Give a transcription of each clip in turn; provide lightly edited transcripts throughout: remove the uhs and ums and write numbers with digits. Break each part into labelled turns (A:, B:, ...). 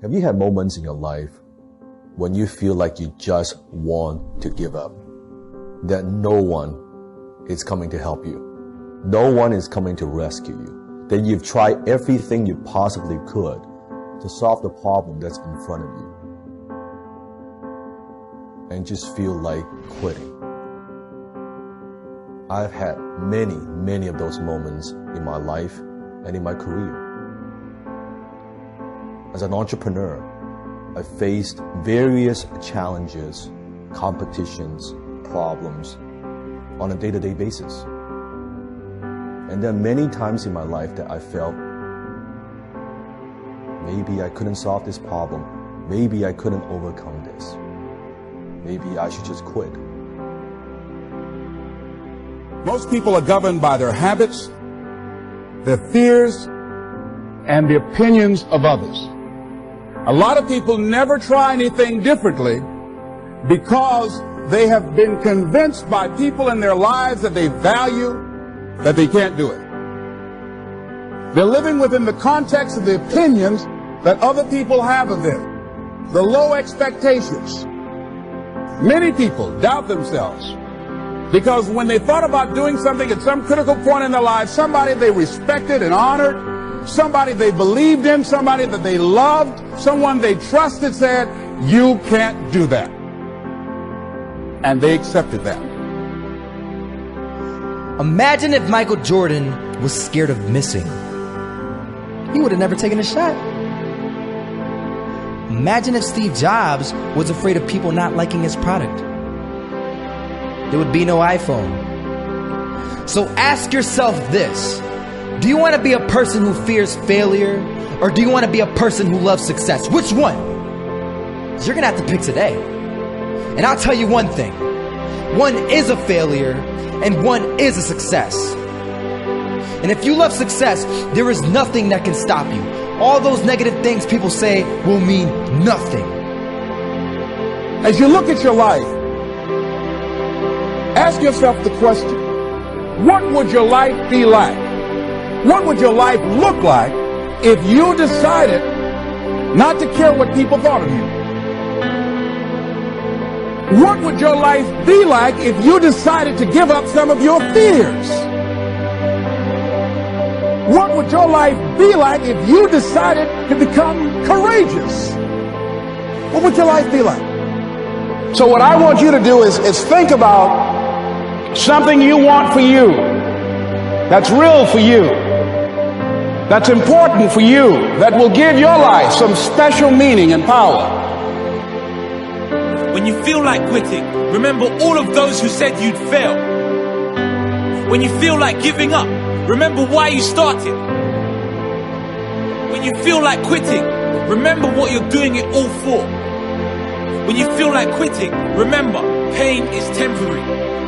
A: Have you had moments in your life when you feel like you just want to give up? That no one is coming to help you. No one is coming to rescue you. That you've tried everything you possibly could to solve the problem that's in front of you. And just feel like quitting. I've had many of those moments in my life and in my career. As an entrepreneur, I faced various challenges, competitions, problems on a day-to-day basis. And there are many times in my life that I felt maybe I couldn't solve this problem. Maybe I couldn't overcome this. Maybe I should just quit.
B: Most people are governed by their habits, their fears, and the opinions of others. A lot of people never try anything differently because they have been convinced by people in their lives that they value that they can't do it. They're living within the context of the opinions that other people have of them, the low expectations. Many people doubt themselves because when they thought about doing something at some critical point in their lives, somebody they respected and honored, somebody they believed in, somebody that they loved, someone they trusted said, "You can't do that." And they accepted that.
C: Imagine if Michael Jordan was scared of missing. He would have never taken a shot. Imagine if Steve Jobs was afraid of people not liking his product. There would be no iPhone. So ask yourself this. Do you want to be a person who fears failure, or do you want to be a person who loves success? Which one? 'Cause you're going to have to pick today. And I'll tell you one thing. One is a failure, and one is a success. And if you love success, there is nothing that can stop you. All those negative things people say will mean nothing.
B: As you look at your life, ask yourself the question, what would your life be like? What would your life look like if you decided not to care what people thought of you? What would your life be like if you decided to give up some of your fears? What would your life be like if you decided to become courageous? What would your life be like? So what I want you to do is think about something you want for you, that's real for you, that's important for you, that will give your life some special meaning and power.
D: When you feel like quitting, remember all of those who said you'd fail. When you feel like giving up, remember why you started. When you feel like quitting, remember what you're doing it all for. When you feel like quitting, remember pain is temporary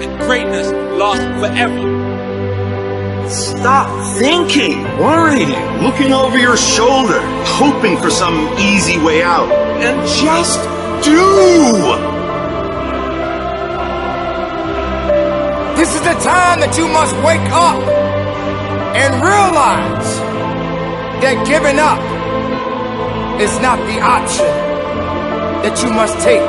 D: and greatness lasts forever.
E: Stop thinking, worrying, looking over your shoulder, hoping for some easy way out, and just do!
F: This is the time that you must wake up and realize that giving up is not the option that you must take.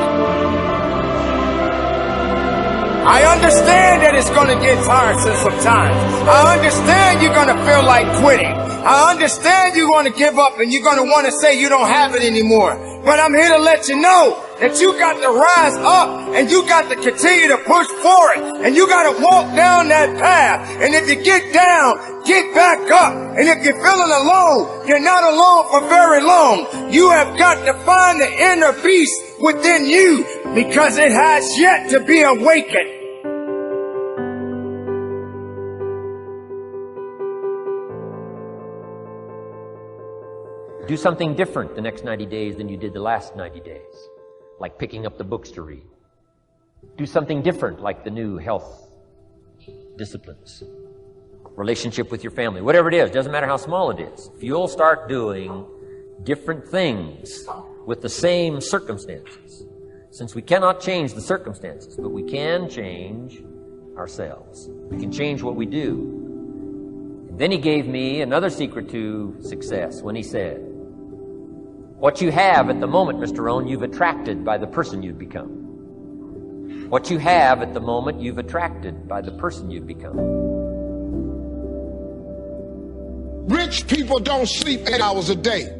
F: I understand that it's going to get tiresome sometimes. I understand you're going to feel like quitting. I understand you're going to give up and you're going to want to say you don't have it anymore. But I'm here to let you know that you got to rise up and you got to continue to push forward and you got to walk down that path. And if you get down, get back up. And if you're feeling alone, you're not alone for very long. You have got to find the inner beast within you because it has yet to be awakened.
G: Do something different the next 90 days than you did the last 90 days, like picking up the books to read. Do something different, like the new health disciplines, relationship with your family, whatever it is, doesn't matter how small it is. If you'll start doing different things with the same circumstances, since we cannot change the circumstances, but we can change ourselves. We can change what we do. And then he gave me another secret to success when he said, What you have at the moment, Mr. Rohn, you've attracted by the person you've become. What you have at the moment, you've attracted by the person you've become.
H: Rich people don't sleep 8 hours a day.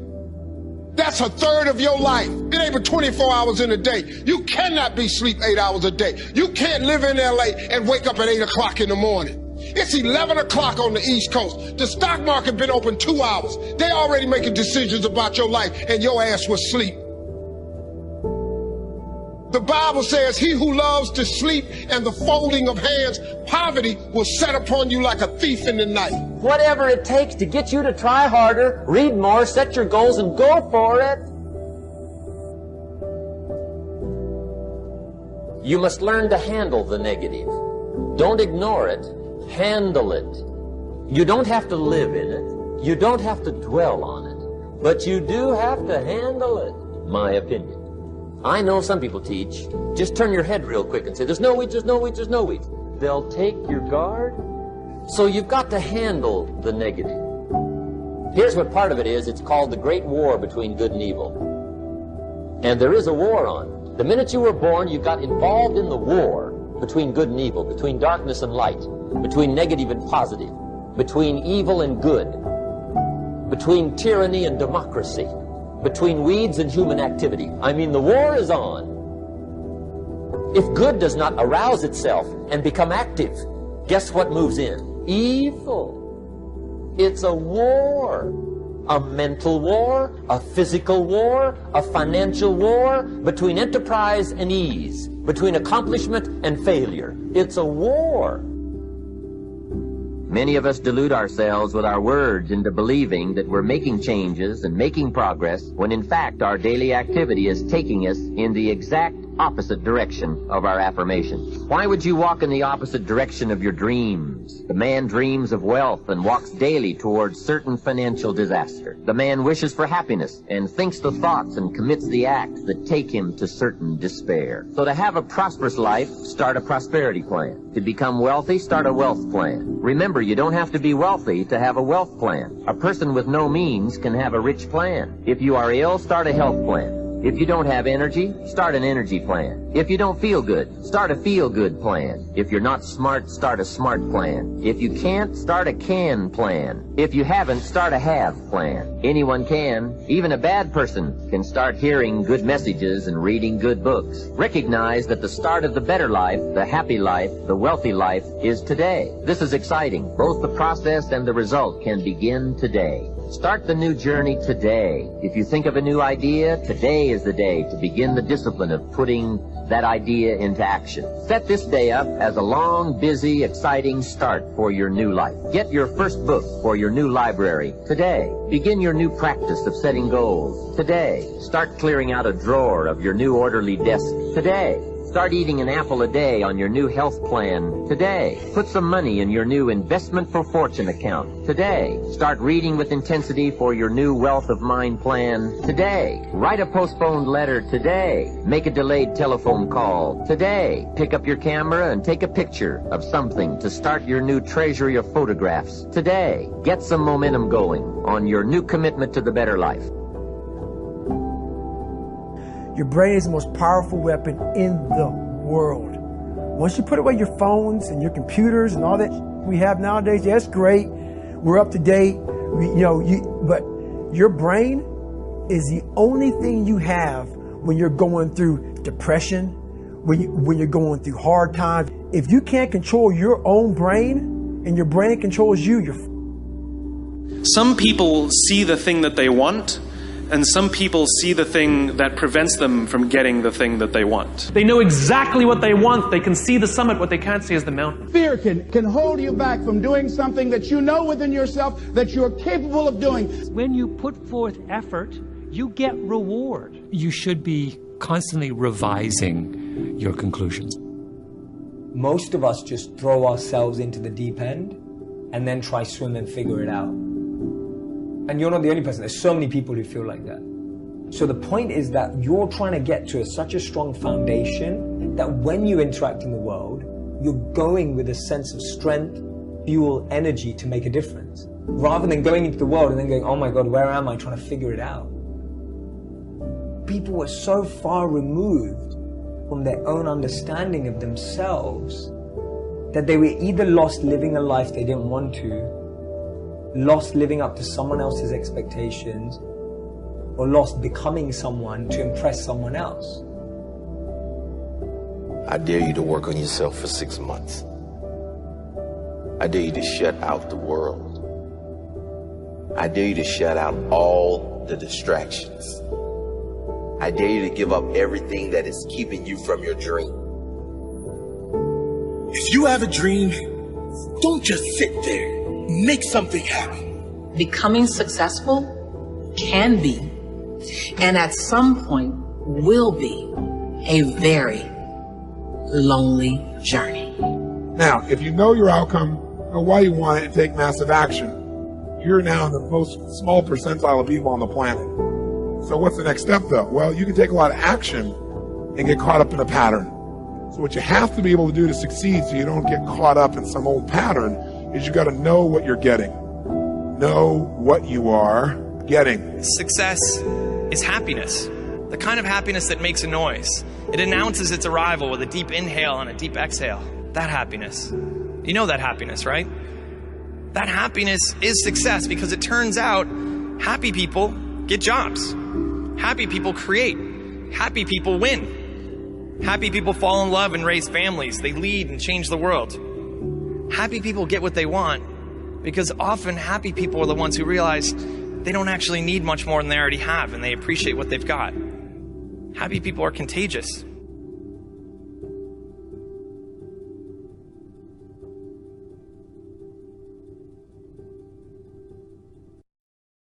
H: That's a third of your life. It ain't but 24 hours in a day. You cannot be asleep 8 hours a day. You can't live in LA and wake up at 8 o'clock in the morning. It's 11 o'clock on the East Coast. The stock market been open 2 hours. They already making decisions about your life and your ass was asleep. The Bible says, he who loves to sleep and the folding of hands, poverty will set upon you like a thief in the night.
G: Whatever it takes to get you to try harder, read more, set your goals, and go for it. You must learn to handle the negative. Don't ignore it. Handle it. You don't have to live in it. You don't have to dwell on it. But you do have to handle it. My opinion. I know some people teach, just turn your head real quick and say, there's no weeds, there's no weeds, there's no weeds. They'll take your guard. So you've got to handle the negative. Here's what part of it is. It's called the Great War between good and evil. And there is a war on. The minute you were born, you got involved in the war between good and evil, between darkness and light, between negative and positive, between evil and good, between tyranny and democracy, between weeds and human activity. I mean, the war is on. If good does not arouse itself and become active, guess what moves in? Evil. It's a war. A mental war, a physical war, a financial war, between enterprise and ease, between accomplishment and failure. It's a war. Many of us delude ourselves with our words into believing that we're making changes and making progress, when in fact our daily activity is taking us in the exact opposite direction of our affirmations. Why would you walk in the opposite direction of your dreams? The man dreams of wealth and walks daily towards certain financial disaster. The man wishes for happiness and thinks the thoughts and commits the acts that take him to certain despair. So to have a prosperous life, start a prosperity plan. To become wealthy, start a wealth plan. Remember, you don't have to be wealthy to have a wealth plan. A person with no means can have a rich plan. If you are ill, start a health plan. If you don't have energy, start an energy plan. If you don't feel good, start a feel-good plan. If you're not smart, start a smart plan. If you can't, start a can plan. If you haven't, start a have plan. Anyone can. Even a bad person can start hearing good messages and reading good books. Recognize that the start of the better life, the happy life, the wealthy life is today. This is exciting. Both the process and the result can begin today. Start the new journey today. If you think of a new idea, today is the day to begin the discipline of putting that idea into action. Set this day up as a long, busy, exciting start for your new life. Get your first book for your new library today. Begin your new practice of setting goals today. Start clearing out a drawer of your new orderly desk today. Start eating an apple a day on your new health plan today. Put some money in your new investment for fortune account today. Start reading with intensity for your new wealth of mind plan today. Write a postponed letter today. Make a delayed telephone call today. Pick up your camera and take a picture of something to start your new treasury of photographs today. Get some momentum going on your new commitment to the better life.
I: Your brain is the most powerful weapon in the world. Once you put away your phones and your computers and all that we have nowadays, yeah, it's great. We're up to date. But your brain is the only thing you have when you're going through depression, when you're going through hard times. If you can't control your own brain and your brain controls you, you're...
J: Some people see the thing that they want, and some people see the thing that prevents them from getting the thing that they want.
K: They know exactly what they want. They can see the summit. What they can't see is the mountain.
B: Fear can hold you back from doing something that you know within yourself that you're capable of doing.
L: When you put forth effort, you get reward. You should be constantly revising your conclusions.
C: Most of us just throw ourselves into the deep end and then try swim and figure it out. And you're not the only person. There's so many people who feel like that. So the point is that you're trying to get to such a strong foundation that when you interact in the world, you're going with a sense of strength, fuel, energy to make a difference. Rather than going into the world and then going, oh my God, where am I? Trying to figure it out.
M: people were so far removed from their own understanding of themselves that they were either lost living a life they didn't want to, lost living up to someone else's expectations, or lost becoming someone to impress someone else.
N: I dare you to work on yourself for 6 months. I dare you to shut out the world. I dare you to shut out all the distractions. I dare you to give up everything that is keeping you from your dream.
O: If you have a dream, don't just sit there. Make something happen.
P: Becoming successful can be, and at some point will be, a very lonely journey.
H: Now, if you know your outcome, know why you want it, and take massive action, you're now in the most small percentile of people on the planet. So what's the next step, though? Well, you can take a lot of action and get caught up in a pattern. So what you have to be able to do to succeed so you don't get caught up in some old pattern is you got to know what you're getting. Know what you are getting.
Q: Success is happiness. The kind of happiness that makes a noise. It announces its arrival with a deep inhale and a deep exhale. That happiness. You know that happiness, right? That happiness is success because it turns out happy people get jobs. Happy people create. Happy people win. Happy people fall in love and raise families. They lead and change the world. Happy people get what they want because often happy people are the ones who realize they don't actually need much more than they already have and they appreciate what they've got. Happy people are contagious.